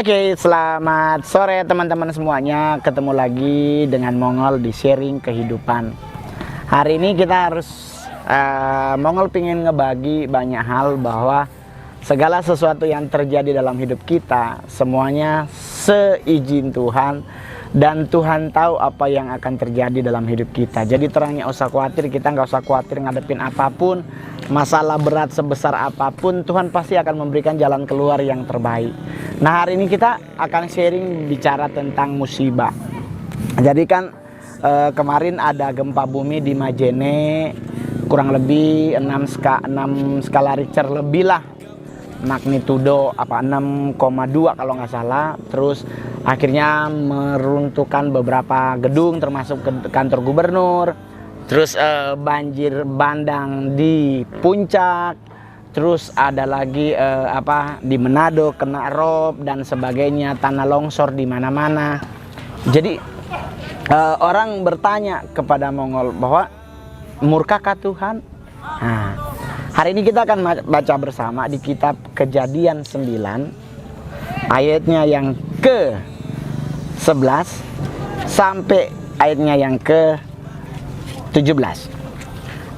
Oke, selamat sore teman-teman semuanya. Ketemu lagi dengan Mongol di sharing kehidupan. Hari ini kita harus Mongol pengen ngebagi banyak hal bahwa segala sesuatu yang terjadi dalam hidup kita semuanya seizin Tuhan, dan Tuhan tahu apa yang akan terjadi dalam hidup kita. Jadi terangnya usah khawatir, kita nggak usah khawatir ngadepin apapun, masalah berat sebesar apapun, Tuhan pasti akan memberikan jalan keluar yang terbaik. Nah, hari ini kita akan sharing bicara tentang musibah. Jadi kan kemarin ada gempa bumi di Majene, kurang lebih 6 skala Richter lebih lah, magnitudo 6,2 kalau nggak salah. Terus akhirnya meruntuhkan beberapa gedung termasuk kantor gubernur. Terus banjir bandang di puncak. Terus ada lagi di Manado kena rob dan sebagainya, tanah longsor di mana-mana. Jadi orang bertanya kepada Mongol bahwa murkakah Tuhan? Nah, hari ini kita akan baca bersama di kitab Kejadian 9 ayatnya yang ke-11 sampai ayatnya yang ke-17.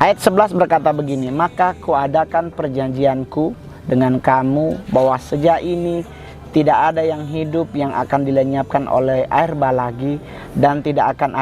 Ayat 11 berkata begini, "Maka kuadakan perjanjianku dengan kamu bahwa sejak ini tidak ada yang hidup yang akan dilenyapkan oleh air bah lagi, dan tidak akan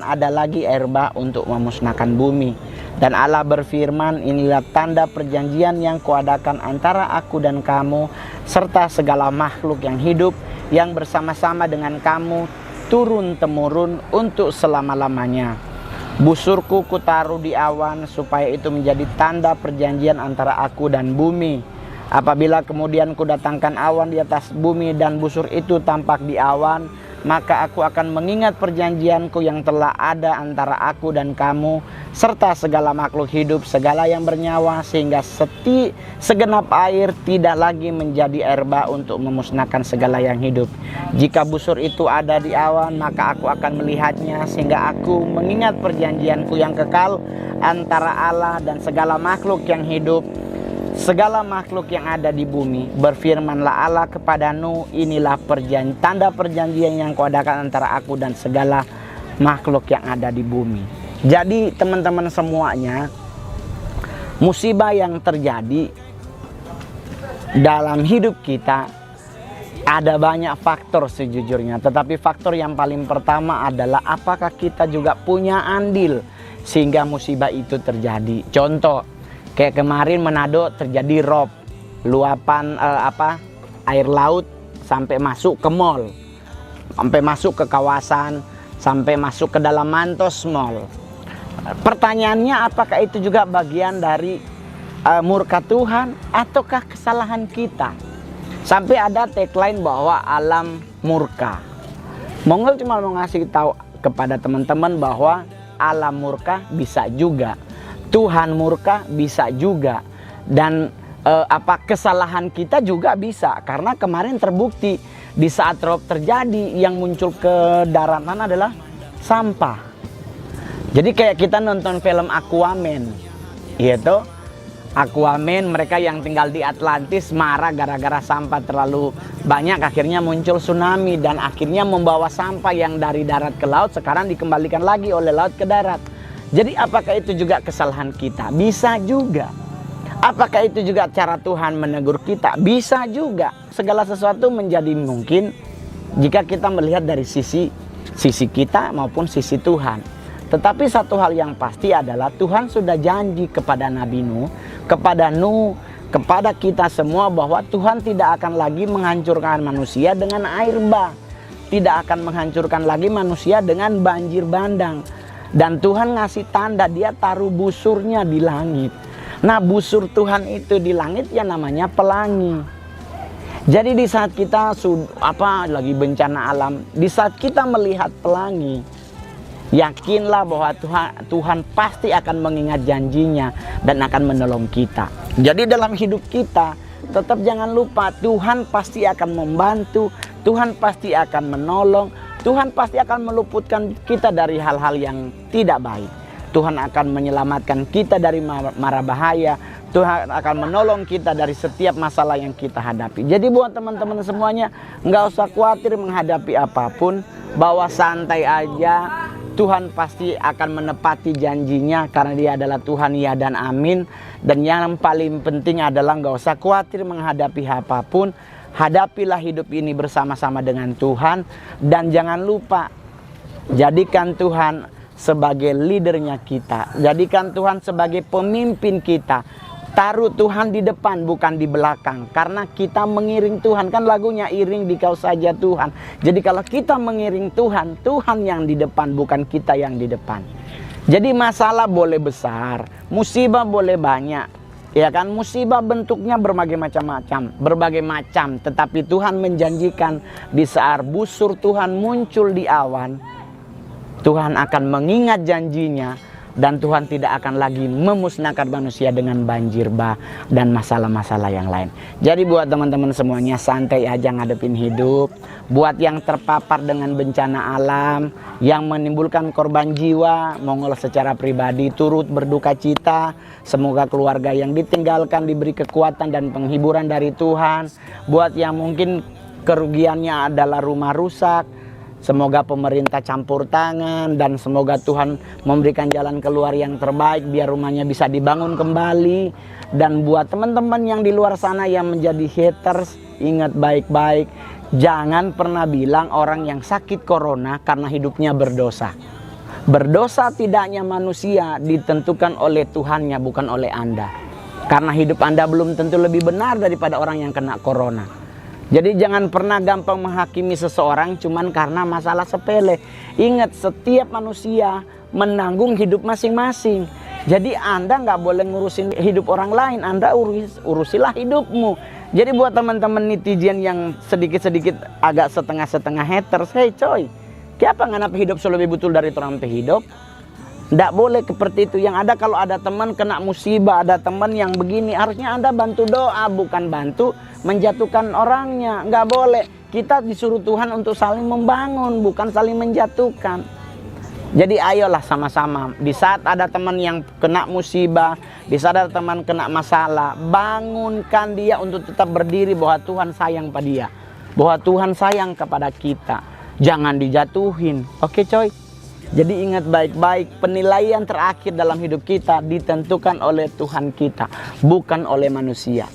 ada lagi air bah untuk memusnahkan bumi. Dan Allah berfirman, inilah tanda perjanjian yang kuadakan antara aku dan kamu serta segala makhluk yang hidup yang bersama-sama dengan kamu turun-temurun untuk selama-lamanya. Busurku kutaruh di awan supaya itu menjadi tanda perjanjian antara aku dan bumi. Apabila kemudian kudatangkan awan di atas bumi dan busur itu tampak di awan, maka aku akan mengingat perjanjianku yang telah ada antara aku dan kamu serta segala makhluk hidup, segala yang bernyawa, sehingga segenap air tidak lagi menjadi air bah untuk memusnahkan segala yang hidup. Jika busur itu ada di awan, maka aku akan melihatnya, sehingga aku mengingat perjanjianku yang kekal antara Allah dan segala makhluk yang hidup, segala makhluk yang ada di bumi. Berfirmanlah Allah kepada Nuh, inilah tanda perjanjian yang kuadakan antara aku dan segala makhluk yang ada di bumi." Jadi teman-teman semuanya, musibah yang terjadi dalam hidup kita ada banyak faktor sejujurnya. Tetapi faktor yang paling pertama adalah apakah kita juga punya andil sehingga musibah itu terjadi. Contoh, kayak kemarin Manado terjadi rob, luapan air laut sampai masuk ke mall, sampai masuk ke kawasan, sampai masuk ke dalam Mantos Mall. Pertanyaannya, apakah itu juga bagian dari murka Tuhan ataukah kesalahan kita? Sampai ada tagline bahwa alam murka. Mongol cuma mau ngasih tahu kepada teman-teman bahwa alam murka bisa juga, Tuhan murka bisa juga, dan kesalahan kita juga bisa. Karena kemarin terbukti di saat rob terjadi yang muncul ke daratan adalah sampah. Jadi kayak kita nonton film Aquaman, yaitu Aquaman, mereka yang tinggal di Atlantis marah gara-gara sampah terlalu banyak, akhirnya muncul tsunami dan akhirnya membawa sampah yang dari darat ke laut, sekarang dikembalikan lagi oleh laut ke darat. Jadi apakah itu juga kesalahan kita? Bisa juga. Apakah itu juga cara Tuhan menegur kita? Bisa juga. Segala sesuatu menjadi mungkin jika kita melihat dari sisi kita maupun sisi Tuhan. Tetapi satu hal yang pasti adalah Tuhan sudah janji kepada Nabi Nuh, kepada kita semua bahwa Tuhan tidak akan lagi menghancurkan manusia dengan air bah. Tidak akan menghancurkan lagi manusia dengan banjir bandang. Dan Tuhan ngasih tanda, dia taruh busurnya di langit. Nah, busur Tuhan itu di langit ya namanya pelangi. Jadi di saat kita lagi bencana alam, di saat kita melihat pelangi, yakinlah bahwa Tuhan pasti akan mengingat janjinya dan akan menolong kita. Jadi dalam hidup kita tetap jangan lupa Tuhan pasti akan membantu, Tuhan pasti akan menolong, Tuhan pasti akan meluputkan kita dari hal-hal yang tidak baik. Tuhan akan menyelamatkan kita dari mara bahaya, Tuhan akan menolong kita dari setiap masalah yang kita hadapi. Jadi buat teman-teman semuanya, nggak usah khawatir menghadapi apapun, bawa santai aja. Tuhan pasti akan menepati janjinya karena Dia adalah Tuhan ya dan amin. Dan yang paling penting adalah nggak usah khawatir menghadapi apapun. Hadapilah hidup ini bersama-sama dengan Tuhan. Dan jangan lupa, jadikan Tuhan sebagai leadernya kita. Jadikan Tuhan sebagai pemimpin kita. Taruh Tuhan di depan bukan di belakang. Karena kita mengiring Tuhan. Kan lagunya iring dikau saja Tuhan. Jadi kalau kita mengiring Tuhan, Tuhan yang di depan bukan kita yang di depan. Jadi masalah boleh besar, musibah boleh banyak. Ya kan, musibah bentuknya berbagai macam. Tetapi Tuhan menjanjikan di saat busur Tuhan muncul di awan, Tuhan akan mengingat janjinya. Dan Tuhan tidak akan lagi memusnahkan manusia dengan banjir bah dan masalah-masalah yang lain. Jadi buat teman-teman semuanya, santai aja ngadepin hidup. Buat yang terpapar dengan bencana alam yang menimbulkan korban jiwa, mongol secara pribadi turut berduka cita. Semoga keluarga yang ditinggalkan diberi kekuatan dan penghiburan dari Tuhan. Buat yang mungkin kerugiannya adalah rumah rusak, semoga pemerintah campur tangan dan semoga Tuhan memberikan jalan keluar yang terbaik biar rumahnya bisa dibangun kembali. Dan buat teman-teman yang di luar sana yang menjadi haters, ingat baik-baik, jangan pernah bilang orang yang sakit corona karena hidupnya berdosa. Berdosa tidaknya manusia ditentukan oleh Tuhannya, bukan oleh Anda. Karena hidup Anda belum tentu lebih benar daripada orang yang kena corona. Jadi jangan pernah gampang menghakimi seseorang cuman karena masalah sepele. Ingat, setiap manusia menanggung hidup masing-masing. Jadi Anda nggak boleh ngurusin hidup orang lain, Anda urusilah hidupmu. Jadi buat teman-teman netizen yang sedikit-sedikit agak setengah-setengah haters, hey coy, kenapa nganap hidup lebih betul dari orang hidup? Nggak boleh seperti itu. Yang ada kalau ada teman kena musibah, ada teman yang begini, harusnya Anda bantu doa, bukan bantu menjatuhkan orangnya. Nggak boleh. Kita disuruh Tuhan untuk saling membangun, bukan saling menjatuhkan. Jadi ayolah sama-sama. Di saat ada teman yang kena musibah, di saat ada teman kena masalah, bangunkan dia untuk tetap berdiri bahwa Tuhan sayang pada dia, bahwa Tuhan sayang kepada kita. Jangan dijatuhin. Oke coy? Jadi ingat baik-baik, penilaian terakhir dalam hidup kita ditentukan oleh Tuhan kita, bukan oleh manusia.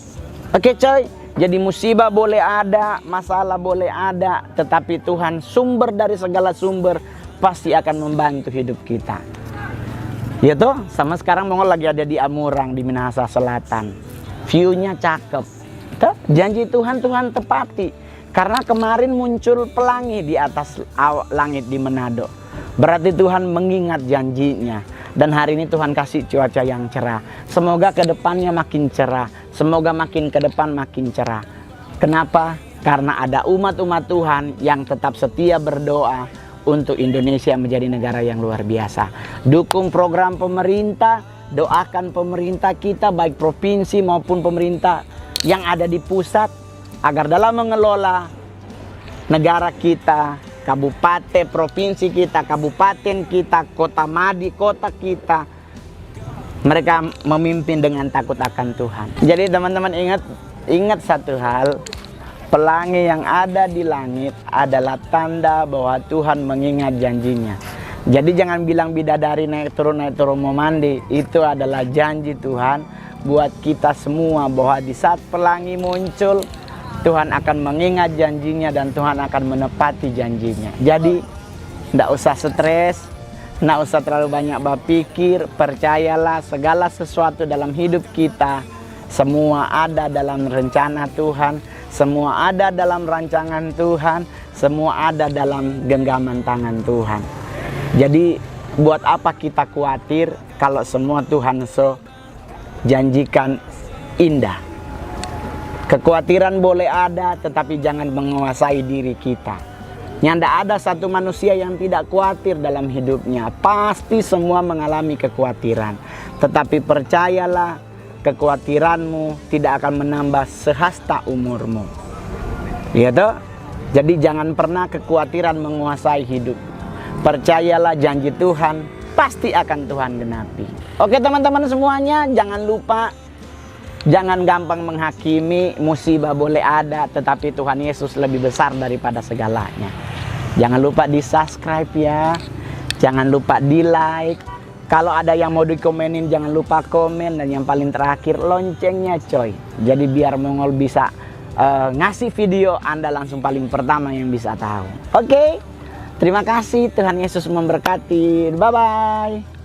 Oke coy? Jadi musibah boleh ada, masalah boleh ada, tetapi Tuhan sumber dari segala sumber pasti akan membantu hidup kita. Ya toh, sama sekarang Mongol lagi ada di Amurang di Minahasa Selatan. View-nya cakep. Tuh, janji Tuhan tepati. Karena kemarin muncul pelangi di atas langit di Manado. Berarti Tuhan mengingat janjinya. Dan hari ini Tuhan kasih cuaca yang cerah. Semoga ke depannya makin cerah. Semoga makin ke depan makin cerah. Kenapa? Karena ada umat-umat Tuhan yang tetap setia berdoa untuk Indonesia menjadi negara yang luar biasa. Dukung program pemerintah, doakan pemerintah kita baik provinsi maupun pemerintah yang ada di pusat agar dalam mengelola negara kita, kabupaten, provinsi kita, kabupaten kita, kota Madi, kota kita, mereka memimpin dengan takut akan Tuhan. Jadi teman-teman ingat satu hal, pelangi yang ada di langit adalah tanda bahwa Tuhan mengingat janjinya. Jadi jangan bilang bidadari naik turun mau mandi, itu adalah janji Tuhan buat kita semua bahwa di saat pelangi muncul, Tuhan akan mengingat janjinya dan Tuhan akan menepati janjinya. Jadi tidak usah stres, tidak usah terlalu banyak berpikir. Percayalah segala sesuatu dalam hidup kita semua ada dalam rencana Tuhan, semua ada dalam rancangan Tuhan, semua ada dalam genggaman tangan Tuhan. Jadi buat apa kita khawatir kalau semua Tuhan janjikan indah. Kekhawatiran boleh ada, tetapi jangan menguasai diri kita. Tidak ada satu manusia yang tidak khawatir dalam hidupnya. Pasti semua mengalami kekhawatiran. Tetapi percayalah, kekhawatiranmu tidak akan menambah sehasta umurmu. Ya toh? Jadi jangan pernah kekhawatiran menguasai hidup. Percayalah janji Tuhan pasti akan Tuhan genapi. Oke teman-teman semuanya, jangan lupa, jangan gampang menghakimi. Musibah boleh ada, tetapi Tuhan Yesus lebih besar daripada segalanya. Jangan lupa di subscribe ya, jangan lupa di like. Kalau ada yang mau dikomenin jangan lupa komen. Dan yang paling terakhir loncengnya coy. Jadi biar Mongol bisa ngasih video Anda langsung paling pertama yang bisa tahu. Oke, terima kasih, Tuhan Yesus memberkati. Bye bye.